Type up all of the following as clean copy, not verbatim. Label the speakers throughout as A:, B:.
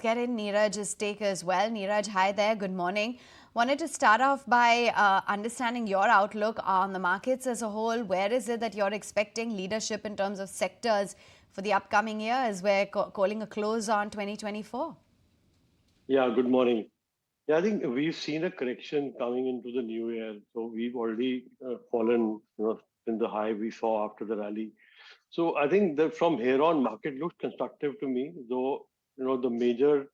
A: get in Neeraj's take as well. Neeraj, hi there. Good morning. Wanted to start off by understanding your outlook on the markets as a whole. Where is it that you're expecting leadership in terms of sectors for the upcoming year as we're calling a close on 2024?
B: Yeah, good morning. Yeah, I think we've seen a correction coming into the new year. So we've already fallen, in the high we saw after the rally. So I think that from here on, market looks constructive to me. Though the major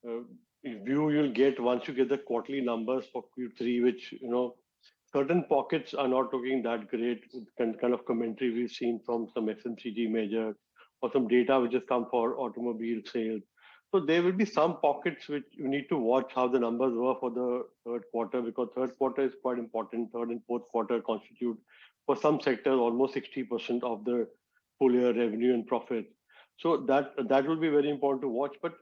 B: uh, view you'll get once you get the quarterly numbers for Q3, which certain pockets are not looking that great. Kind of commentary we've seen from some FMCG major or some data which has come for automobile sales. So there will be some pockets which you need to watch how the numbers were for the third quarter, because third quarter is quite important. Third and fourth quarter constitute for some sectors almost 60% of the full year revenue and profit. So that will be very important to watch. But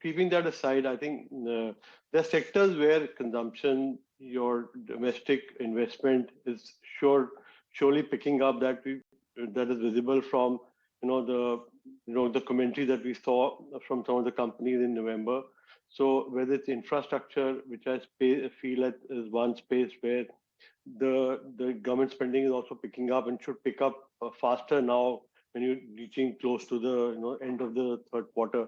B: keeping that aside, I think there are sectors where consumption, your domestic investment is surely picking up. That is visible from the commentary that we saw from some of the companies in November. So whether it's infrastructure, which I feel is one space where the government spending is also picking up and should pick up faster now when you're reaching close to the end of the third quarter.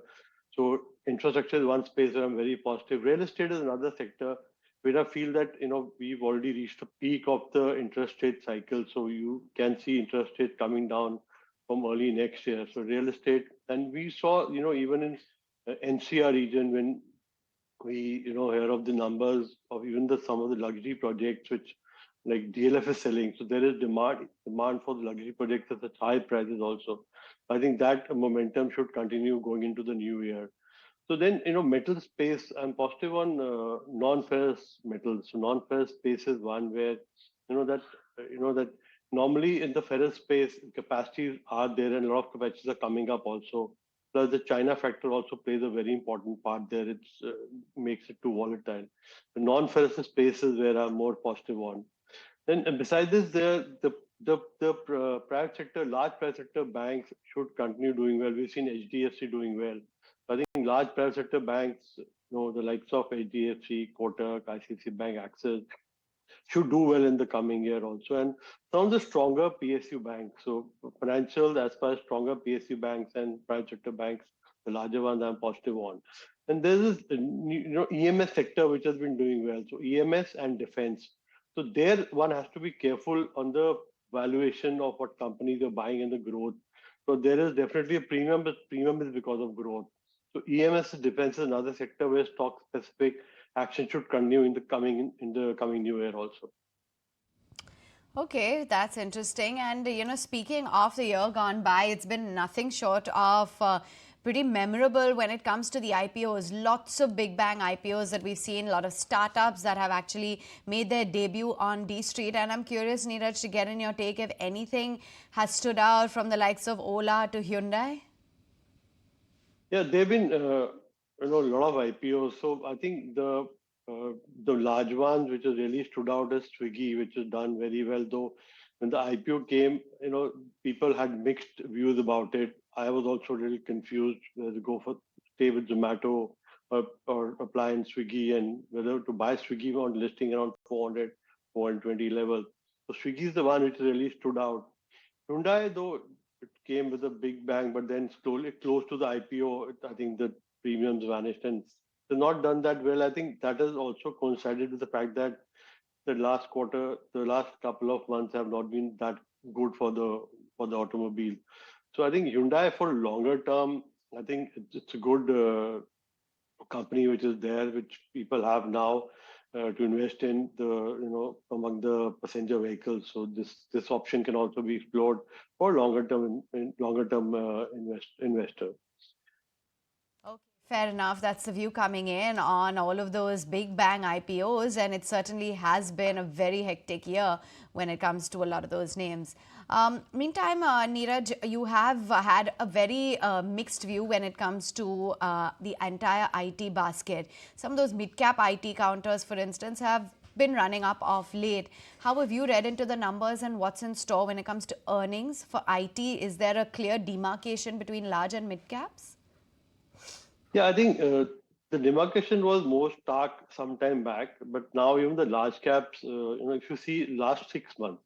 B: So infrastructure is one space where I'm very positive. Real estate is another sector where I feel that we've already reached a peak of the interest rate cycle. So you can see interest rates coming down from early next year. So real estate, and we saw even in NCR region when we hear of the numbers of even some of the luxury projects which like DLF is selling. So there is demand for the luxury projects at such high prices also. I think that momentum should continue going into the new year. So then, metal space, I'm positive on non-ferrous metals. So non-ferrous space is one where, that normally in the ferrous space, capacities are there and a lot of capacities are coming up also. Plus the China factor also plays a very important part there. It makes it too volatile. The non-ferrous space is where I'm more positive on. Then besides this, the private sector, large private sector banks should continue doing well. We've seen HDFC doing well. I think large private sector banks, the likes of HDFC, Kotak, ICICI Bank, Axis, should do well in the coming year also. And some of the stronger PSU banks, so financial as far as stronger PSU banks and private sector banks, the larger ones I'm positive on. And there's this, EMS sector which has been doing well. So EMS and defense. So there one has to be careful on the valuation of what companies are buying and the growth. So there is definitely a premium, but premium is because of growth. So EMS defense is another sector where stock specific action should continue in the coming new year also.
A: Okay, that's interesting. And, speaking of the year gone by, it's been nothing short of pretty memorable when it comes to the IPOs. Lots of big bang IPOs that we've seen, a lot of startups that have actually made their debut on D Street. And I'm curious, Neeraj, to get in your take if anything has stood out from the likes of Ola to Hyundai.
B: Yeah, there've been a lot of IPOs. So I think the large ones which has really stood out is Swiggy, which has done very well. Though when the IPO came, people had mixed views about it. I was also really confused whether to stay with Zomato or apply in Swiggy, and whether to buy Swiggy on listing around 400, 420 level. So Swiggy is the one which really stood out. Hyundai, though, it came with a big bang, but then slowly close to the IPO, I think the premiums vanished and they've not done that well. I think that has also coincided with the fact that the last couple of months have not been that good for the automobile. So I think Hyundai for longer term, I think it's a good company which is there, which people have now to invest in among the passenger vehicles. So this option can also be explored for longer term investor.
A: Okay, fair enough. That's the view coming in on all of those big bang IPOs, and it certainly has been a very hectic year when it comes to a lot of those names. Meantime, Neeraj, you have had a very mixed view when it comes to the entire IT basket. Some of those mid-cap IT counters, for instance, have been running up of late. How have you read into the numbers and what's in store when it comes to earnings for IT? Is there a clear demarcation between large and mid-caps?
B: Yeah, I think the demarcation was more stark some time back, but now even the large caps, if you see last 6 months,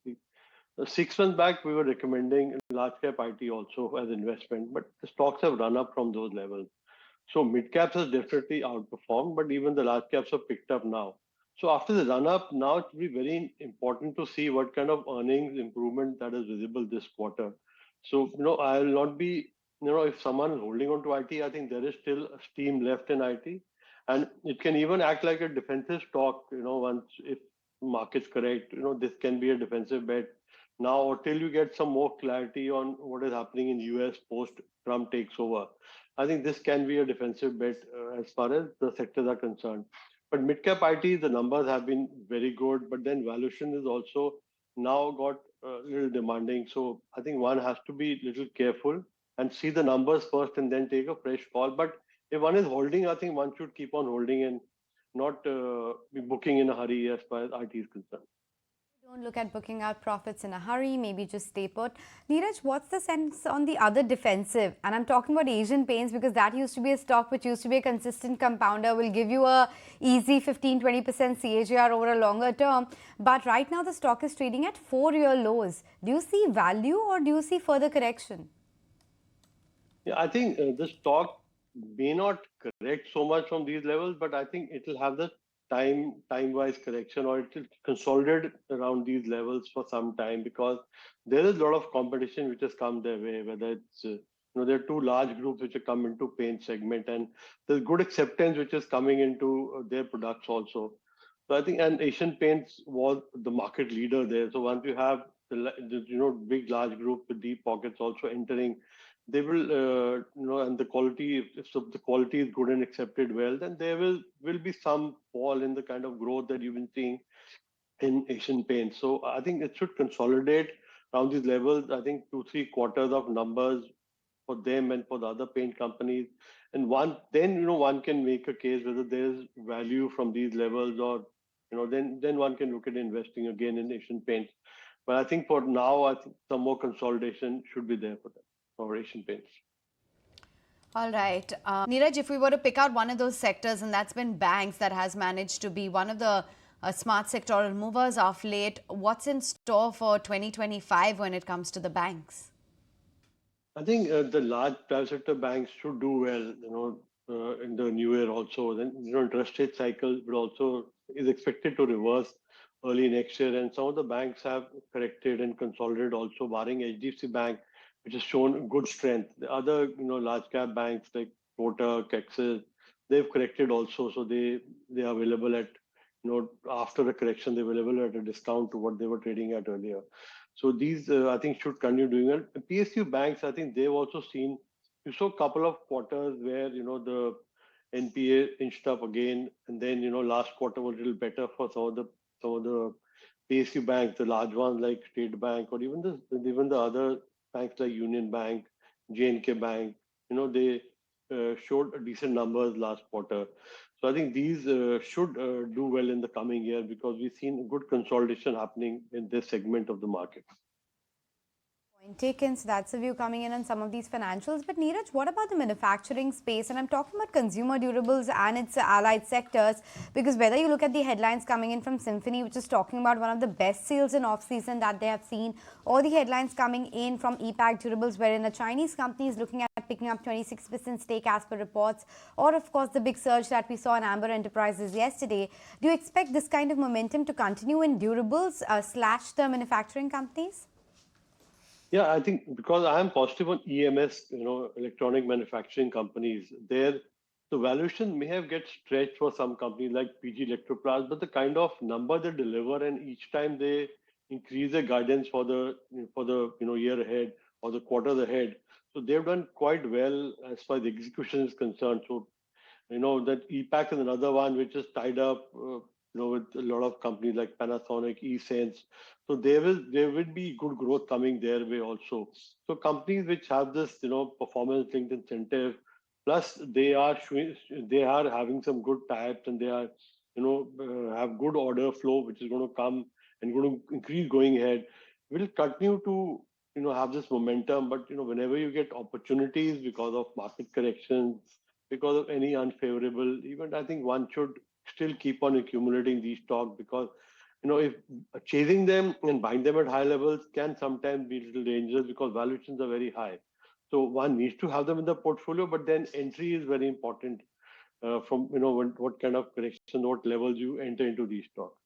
B: 6 months back we were recommending large cap IT also as investment, but the stocks have run up from those levels. So mid caps has definitely outperformed, but even the large caps have picked up now. So after the run up, now it will be very important to see what kind of earnings improvement that is visible this quarter. So I will not be, if someone is holding on to IT, I think there is still steam left in IT, and it can even act like a defensive stock. Once if markets correct, this can be a defensive bet now or till you get some more clarity on what is happening in US post Trump takes over. I think this can be a defensive bet as far as the sectors are concerned. But mid-cap IT, the numbers have been very good, but then valuation is also now got a little demanding. So I think one has to be a little careful and see the numbers first and then take a fresh call. But if one is holding, I think one should keep on holding and not be booking in a hurry as far as IT is concerned.
A: Don't look at booking out profits in a hurry, maybe just stay put. Neeraj, what's the sense on the other defensive? And I'm talking about Asian Paints because that used to be a stock which used to be a consistent compounder, will give you a easy 15-20% CAGR over a longer term. But right now the stock is trading at 4-year lows. Do you see value or do you see further correction?
B: Yeah, I think the stock may not correct so much from these levels, but I think it will have the time-wise correction, or it will consolidate around these levels for some time because there is a lot of competition which has come their way. Whether it's there are two large groups which have come into paint segment, and there's good acceptance which is coming into their products also. So I think, and Asian Paints was the market leader there. So once you have the big large group with deep pockets also entering, they will and the quality, if the quality is good and accepted well, then there will be some fall in the kind of growth that you've been seeing in Asian Paints. So I think it should consolidate around these levels. I think 2-3 quarters of numbers for them and for the other paint companies, and one can make a case whether there is value from these levels, or then one can look at investing again in Asian Paints. But I think for now, I think some more consolidation should be there for them, for Asian Paints.
A: All right. Neeraj, if we were to pick out one of those sectors, and that's been banks, that has managed to be one of the smart sectoral movers of late, what's in store for 2025 when it comes to the banks?
B: I think the large private sector banks should do well, in the new year also. Then, interest rate cycle will also is expected to reverse early next year, and some of the banks have corrected and consolidated also, barring HDFC Bank, which has shown good strength. The other, large cap banks like Kotak, Axis, they've corrected also, so they are available at, after the correction, they're available at a discount to what they were trading at earlier. So these, I think, should continue doing well. PSU banks, I think they've also seen, you saw a couple of quarters where, the NPA inched up again, and then, last quarter was a little better for some of the PSU banks, the large ones like State Bank, or even the other banks like Union Bank, J&K Bank. They showed decent numbers last quarter. So I think these should do well in the coming year because we've seen good consolidation happening in this segment of the market.
A: Point taken. So that's a view coming in on some of these financials. But Neeraj, what about the manufacturing space? And I'm talking about consumer durables and its allied sectors, because whether you look at the headlines coming in from Symphony, which is talking about one of the best sales in off-season that they have seen, or the headlines coming in from EPAC Durables, wherein a Chinese company is looking at picking up 26% stake as per reports, or of course the big surge that we saw in Amber Enterprises yesterday. Do you expect this kind of momentum to continue in durables slash the manufacturing companies?
B: Yeah, I think because I am positive on EMS, electronic manufacturing companies, there the valuation may have get stretched for some companies like PG Electroplast, but the kind of number they deliver and each time they increase their guidance for the year ahead or the quarters ahead, so they've done quite well as far as the execution is concerned. So that EPAC is another one which is tied up, with a lot of companies like Panasonic, eSense. So there will be good growth coming their way also. So companies which have this, performance linked incentive, plus they are having some good types, and they are, have good order flow which is going to come and going to increase going ahead. Will continue to have this momentum, but whenever you get opportunities because of market corrections, because of any unfavorable event, I think one should still keep on accumulating these stocks because if chasing them and buying them at high levels can sometimes be a little dangerous because valuations are very high. So one needs to have them in the portfolio, but then entry is very important from what kind of correction, what levels you enter into these stocks.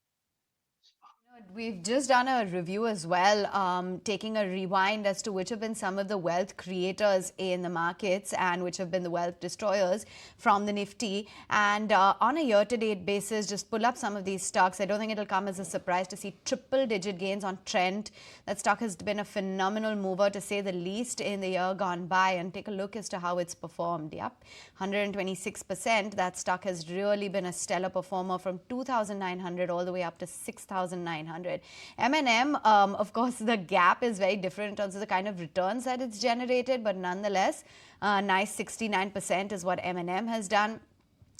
A: We've just done a review as well, taking a rewind as to which have been some of the wealth creators in the markets and which have been the wealth destroyers from the Nifty. And on a year-to-date basis, just pull up some of these stocks. I don't think it'll come as a surprise to see triple-digit gains on Trent. That stock has been a phenomenal mover, to say the least, in the year gone by. And take a look as to how it's performed. Yep, 126%. That stock has really been a stellar performer from 2,900 all the way up to 6,900. M&M, of course, the gap is very different in terms of the kind of returns that it's generated, but nonetheless, nice 69% is what M&M has done.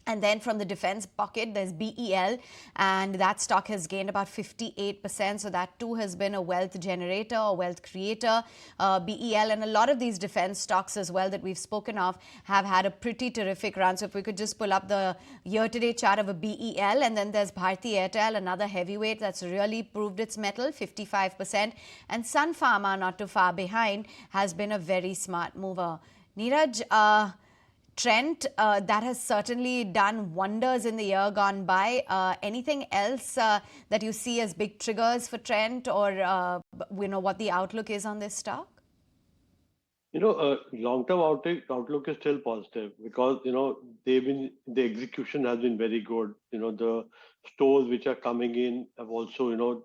A: And then from the defense bucket, there's BEL, and that stock has gained about 58%. So that too has been a wealth generator or wealth creator. BEL and a lot of these defense stocks as well that we've spoken of have had a pretty terrific run. So if we could just pull up the year-to-date chart of a BEL, and then there's Bharti Airtel, another heavyweight that's really proved its mettle, 55%. And Sun Pharma, not too far behind, has been a very smart mover. Neeraj, Trent, that has certainly done wonders in the year gone by. Anything else that you see as big triggers for Trent, or what the outlook is on this stock?
B: Long-term outlook is still positive because the execution has been very good. The stores which are coming in have also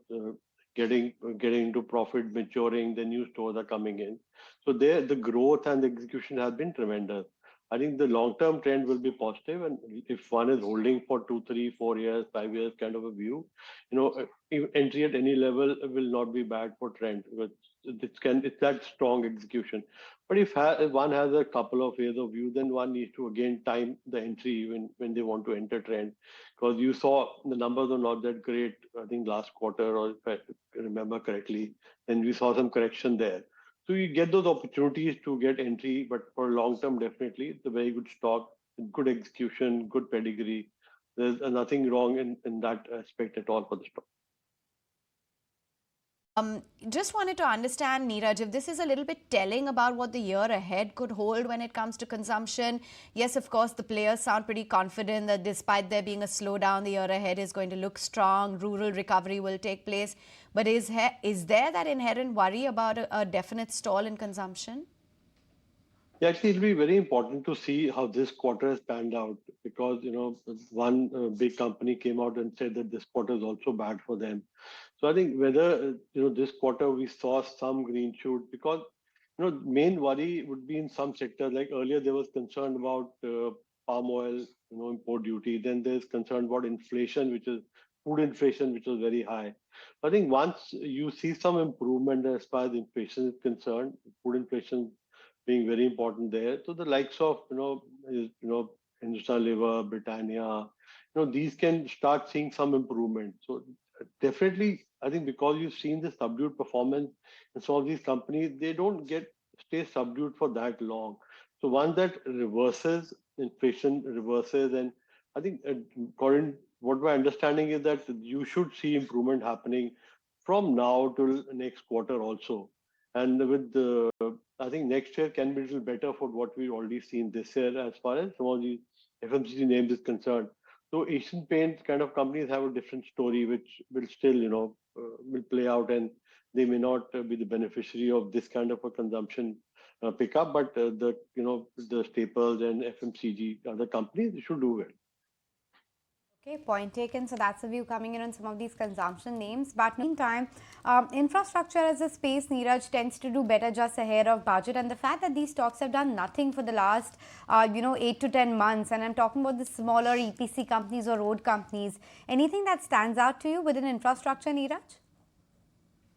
B: getting into profit, maturing. The new stores are coming in, so there the growth and the execution has been tremendous. I think the long-term trend will be positive, and if one is holding for 2, 3, 4 years, 5 years kind of a view, entry at any level will not be bad for Trent. But it's that strong execution. But if one has a couple of years of view, then one needs to again time the entry when they want to enter Trend, because you saw the numbers are not that great. I think last quarter, or if I remember correctly, then we saw some correction there. So you get those opportunities to get entry, but for long term, definitely it's a very good stock, good execution, good pedigree. There's nothing wrong in that aspect at all for the stock.
A: Just wanted to understand, Neeraj, if this is a little bit telling about what the year ahead could hold when it comes to consumption. Yes, of course, the players sound pretty confident that despite there being a slowdown, the year ahead is going to look strong, rural recovery will take place. But is there that inherent worry about a definite stall in consumption?
B: Yeah, actually, it'll be very important to see how this quarter has panned out because, one big company came out and said that this quarter is also bad for them. So I think whether, this quarter we saw some green shoot because, main worry would be in some sectors. Like earlier, there was concern about palm oil, import duty. Then there's concern about inflation, which is food inflation, which was very high. I think once you see some improvement as far as inflation is concerned, food inflation being very important there. So the likes of Hindustan Lever, Britannia, these can start seeing some improvement. So definitely, I think because you've seen the subdued performance in some of these companies, they don't stay subdued for that long. So once that reverses, inflation reverses, and I think according what my understanding is that you should see improvement happening from now till next quarter also. And with the, I think next year can be a little better for what we've already seen this year as far as some of the FMCG names is concerned. So Asian Paints kind of companies have a different story, which will still, will play out, and they may not be the beneficiary of this kind of a consumption pickup, but the staples and FMCG other companies should do well.
C: Okay, point taken. So that's a view coming in on some of these consumption names. But meantime, infrastructure as a space, Neeraj, tends to do better just ahead of budget. And the fact that these stocks have done nothing for the last, 8 to 10 months, and I'm talking about the smaller EPC companies or road companies, anything that stands out to you within infrastructure, Neeraj?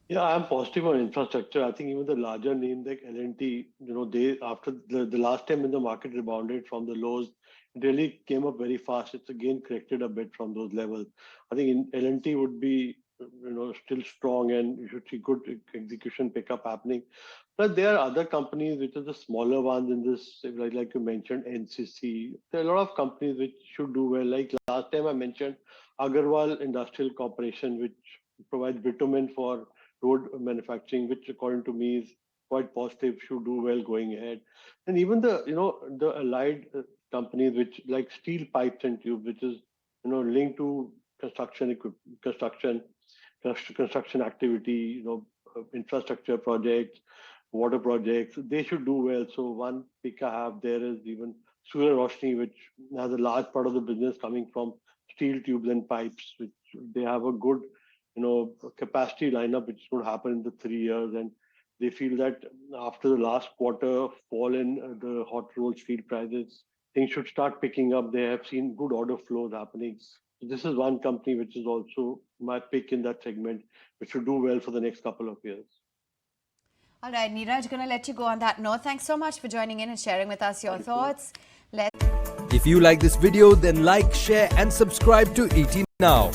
B: Yeah, I'm positive on infrastructure. I think even the larger names like L&T, they after the last time when the market rebounded from the lows, it really came up very fast. It's again corrected a bit from those levels. I think L&T would be, still strong, and you should see good execution pickup happening. But there are other companies which are the smaller ones in this, like you mentioned, NCC. There are a lot of companies which should do well. Like last time I mentioned, Agarwal Industrial Corporation, which provides bitumen for road manufacturing, which according to me is quite positive, should do well going ahead. And even the allied companies which like steel pipes and tubes, which is linked to construction activity, infrastructure projects, water projects, they should do well. So one pick I have there is even Surya Roshni, which has a large part of the business coming from steel tubes and pipes, which they have a good, capacity lineup, which is going to happen in the 3 years. And they feel that after the last quarter fall in the hot rolled steel prices, things should start picking up. They have seen good order flows happening. So this is one company which is also my pick in that segment, which should do well for the next couple of years.
A: All right, Neeraj, going to let you go on that note. Thanks so much for joining in and sharing with us your thoughts.
D: If you like this video, then like, share and subscribe to ET Now.